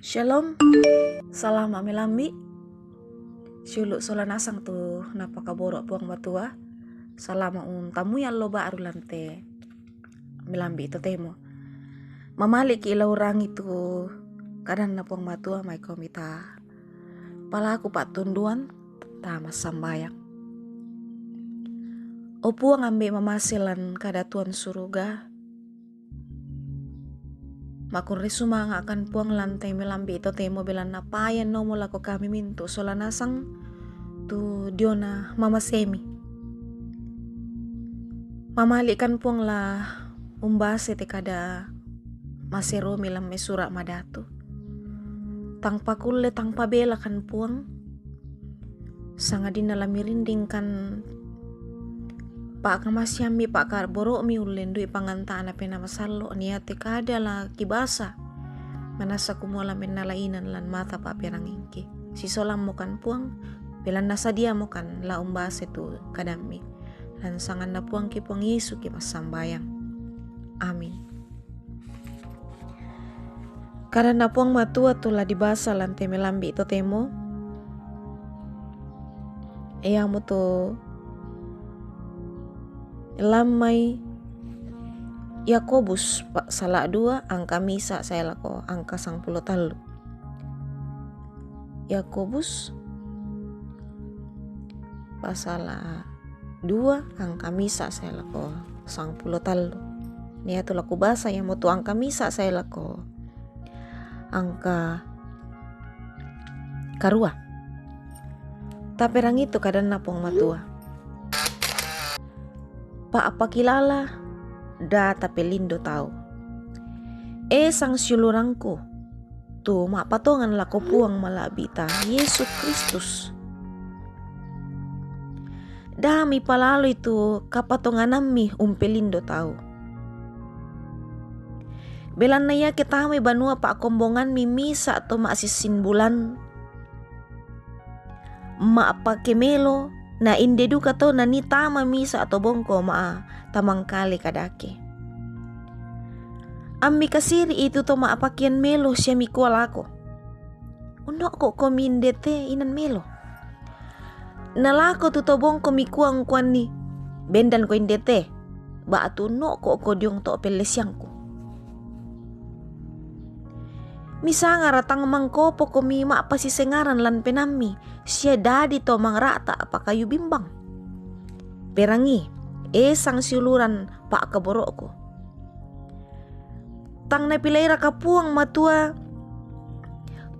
Shalom, salam amilambi. Siuluk sola nasang tu napakaborok puang matua. Salama tamu yang lo baru lante milambi itu temo. Mamalik ila orang itu kadang na puang matua mai komita. Pala aku pak tunduan tamas sambayang. O puang ambil mamasilan kada tuan suruga. Makun risuma nga akan puang lantai melambi ito temo bilan napayan no mula ko kami minto sola nasang tu diona mama semi. Mamalikan puang lah umbase te kada masero milam mesura madatu. Tangpa kulle tangpa bela kan puang. Sangadina la mirinding kan pak kamasyami pak karboro mi ulen dui pangantana pena masalo niate kada la kibasa manasa kumula menalainan lan mata pa perang ingki si solam mo kan puang belan nasa dia mo kan la umbase tu kadami lan sangan na puang ki puang Yesu ki masambayang. Amin. Karena puang matua tu la dibasa lan temelambi ito temo mo to lamai Yakobus pasal 2 angka misa saya lako angka 10 Yakobus pasal 2 angka misa saya lako 10 nia tu laku bahasa yang mutu angka misa saya lako angka karua tapi rang itu kadang napong matua pa apa kilala da tapi lindo tahu sang siulurangku tu mak patongan lako puang malabita Yesus Kristus dami palalo itu kapatongan nami umpelindo tahu belan naya ketame banua pak kombongan mimisa atau mak sisin bulan mak pakemelo na inde duka to na ni tama misa atau bongko maa tamang kali kadake. Ambi kasiri itu to maa pakian melo siya mikual ako. Uno ko kominde te inan melo. Nalako tu to bongko mikuang kuan ni bendan ko inde te. Ba atu no ko diong to pelesyangku. Misanga ratang mangkopo komi mak pasisengaran lan penami siya dadi to mangrata apa kayu bimbang. Perangi sang siuluran pak kaboroko. Tang na pilaira kapuang matua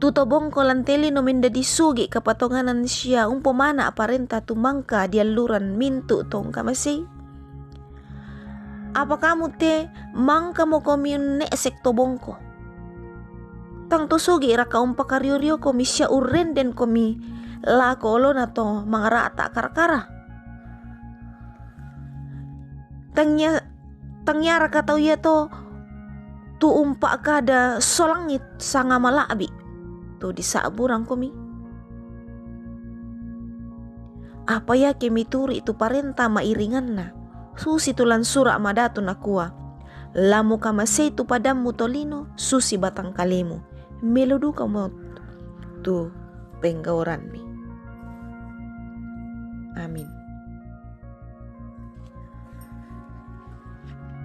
tuto bongko lanteli no minda disugi kapatonganan siya umpomana aparenta tumangka dialuran mintu tong kamasi. Apa kamu te mangka mo komiun ne sekto bongko. Tang tusugi raka umpa karyuryo komi siya uren den komi la kolo na to mangrata karkara. Tangnya raka tau ya to tu umpa kada solangit sanga malabi tu disaburang komi. Apa ya kemi turi itu parenta mairingan na susi tulan sura madatu nakua lamu kamasei tu padamu tolino susi batang kalimu melodu kamu tu penggauran mi. Amin.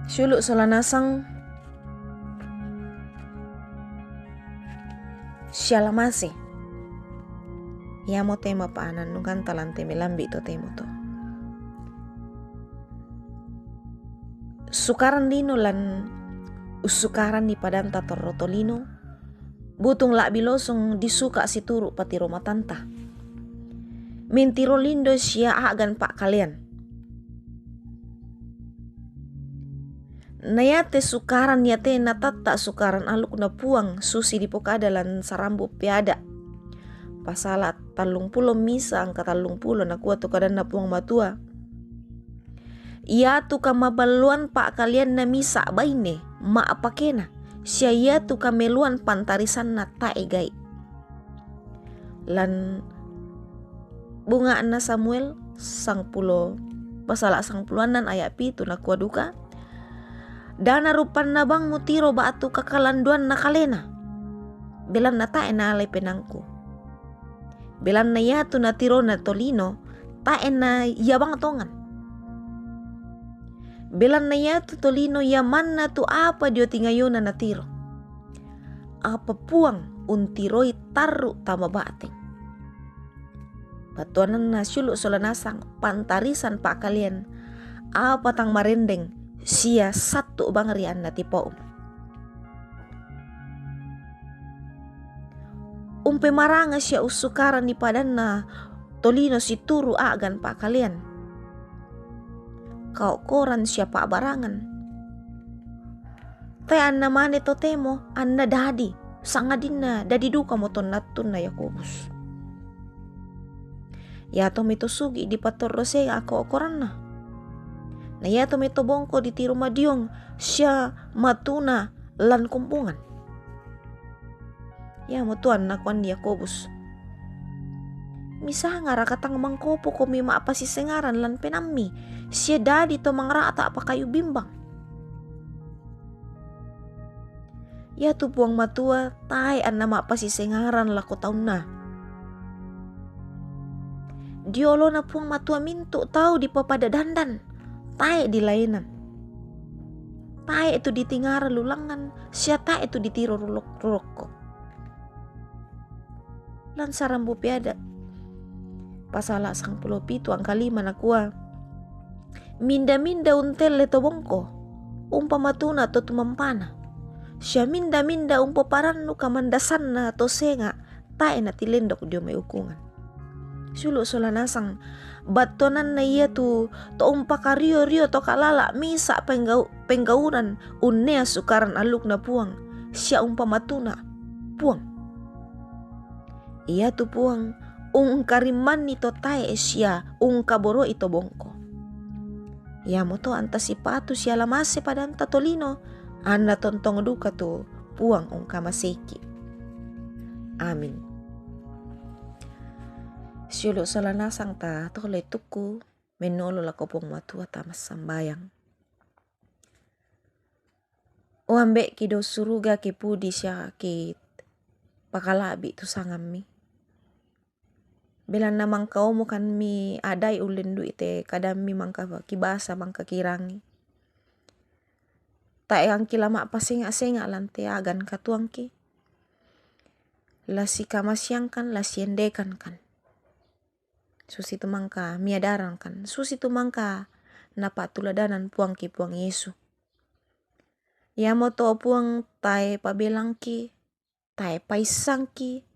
Suluk solanasang syalamase ya mo tema paanan nukan talante melambi to temo to sukaran dino lan usukaran ni padanta torrotolino butung lak bilosong disuka si turu pati roma tanta mintiro lindo siya agan pak kalian nayate sukaran yate natata sukaran aluk na puang susi di pokada lan sarambu piada pasalat 30 misa angka 30 na kuat tu kada na puang matua ia tu kamabaluan pak kalian na misa baine ma apakena siya ia tu kameluan pantarisan na taegai lan bunga na Samuel 10 pasala 10 ayat pitu na kuaduka dana rupan na bang mutiro ba atu kakalanduan na kalena belan na tae na alay penangku. Belan na ya tu na tiro na tolino, tae na yabang tongan. Belan na ya tu tolino yaman na tu apa dio tingayon na tiro. Apa puang untiroi taru tama bateng. Batuanan na syuluk solanasang pantarisan pak kalian. Apa tang marendeng sia satu bangrian na tipaum. Umpe maranga siya usukaran ni padan na tolino si turu agan pak kalian. Kau koran siya pak barangan. Tay anna mane to temo anna dadi sangadin na dadi duka moton natun na Yakobus. Ya to mito sugi di patorro saya ako koran na. Na ya to mito bongko di tiru madiong siya matuna lan kumpungan. Ya mo tuan na kwan ni Yakobus. Misa ngara katang mangkopo ko mima apa si sengaran lan penami. Siya dadi to mangrata apa kayu bimbang. Ya tu puang matua tay an nama apa si sengaran lako taun na. Diolo na puang matua mintu tau di papada dandan. Tay di lainan. Tay itu ditingara lulangan. Siya tay itu ditiro rulok-rulokko. Lan sarambu piada. Pasala sang pulo pitu angka 5 nakua. Minda-minda untel leto bongko. Umpa matuna to tumampana. Siya minda-minda umpa parannu kamandasan na to senga. Tae na tilendok dio may ukungan. Sulu solanasang batonan na iya tu to umpa kario-rio to kalala misa penggauran unnea sukaran aluk na puang. Siya umpa matuna puang. Iya tu puang kariman nito tae siya kaboro ito bongko. Ya mo to anta sipatu siya lamase pada anta tolino. Anda tontong duka tu puang kamaseki. Amin. Siuluk solanasang ta tole tuku menolo la kopong matua tamas sambayang. O ambek kido suruga ki pudi siya ki pakalabi tu sangami. Belan na mangkao mo kan mi aday ulen du ite kadang mi mangka kibasa mangka kirangi. Tak yang kilama pasenga-senga lante agan katuang ki. Lasi kamasyangkan lasi endekan kan. Susi tu mangka miadaran kan. Susi tu mangka napa tuladanan puang ki puang Yesu. Ya mo to puang tae pabelang ki. Tae paisang ki.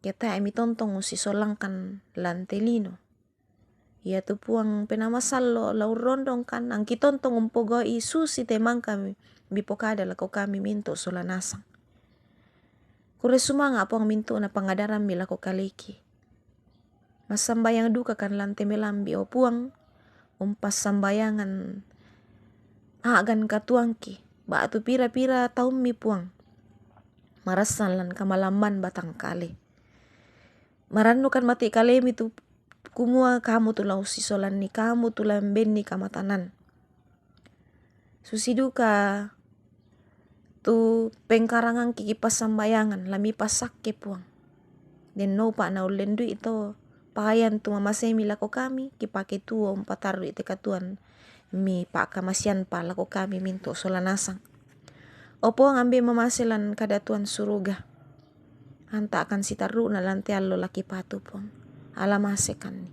Kita emi tontong usi solangkan lantelino. Ya tu puang penamasalo lau rondong kan. Angki tontong umpogoi susi temang kami. Bipokada lako kami minto solanasang. Kure sumanga puang minto na pangadaran milako kaliki. Masambayang duka kan lante melambi o puang. Umpas sambayangan agan katuangki. Ba tu pira-pira taum mi puang. Marasan lan kamalaman batang kali. Maranu kan mati kalemi tu kumua kamu tu lau sisolan ni kamu tu lamben ni kamatanan. Susi duka tu pengkarangan kiki pasambayangan lami pasak ke puang. Den no pa na ulendu itu payan tu mamasemi lako kami ki pake tuo empataru ite katuan mi pak kamasian pa lako kami minto solanasang. Opo ngambe mamaselan kadatuan suruga. Anta akan sitaru na lante allo laki patu puang. Alamasekan ni.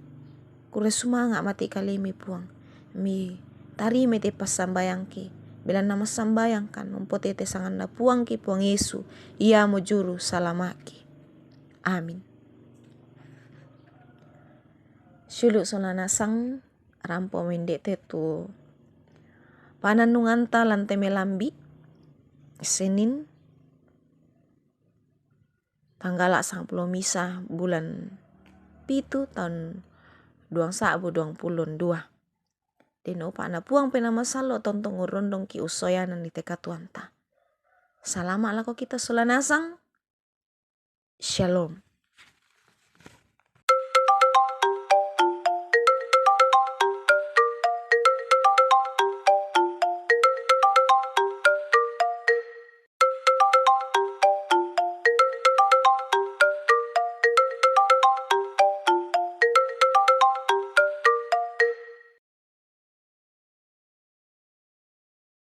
Kure sumanga mati kalemi puang. Mi tarime te pasambayang ki. Bila nama sambayang kan umpotete sangan na puang ki puang Yesu. Ia mo juru salamaki. Amin. Syuluk solanasang rampo mendete tu pananunganta lante melambi. Senin tanggal 10 misa bulan pitu tahun 2022. Deno pa na puang penamasalo tontong urondong ki usoyanan ni teka tuanta. Salama lako kita solanasang. Shalom.